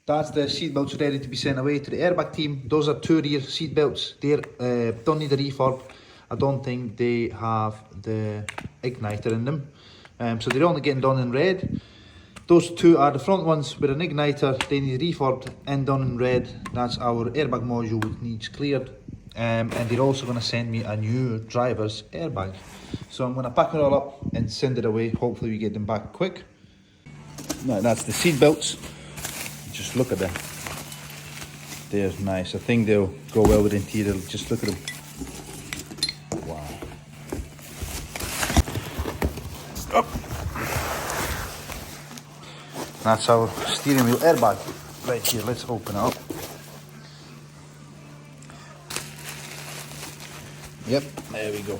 That's the seat belts ready to be sent away to the airbag team. Those are 2 rear seat belts. They don't need a refurb. I don't think they have the igniter in them. So they're only getting done in red. Those 2 are the front ones with an igniter. They need refurbed and done in red. That's our airbag module which needs cleared. And they're also going to send me a new driver's airbag. So I'm going to pack it all up and send it away. Hopefully we get them back quick. Now that's the seat belts. Just look at them. They're nice. I think they'll go well with the interior. Just look at them. Wow. Up. That's our steering wheel airbag right here. Let's open it up. Yep, there we go.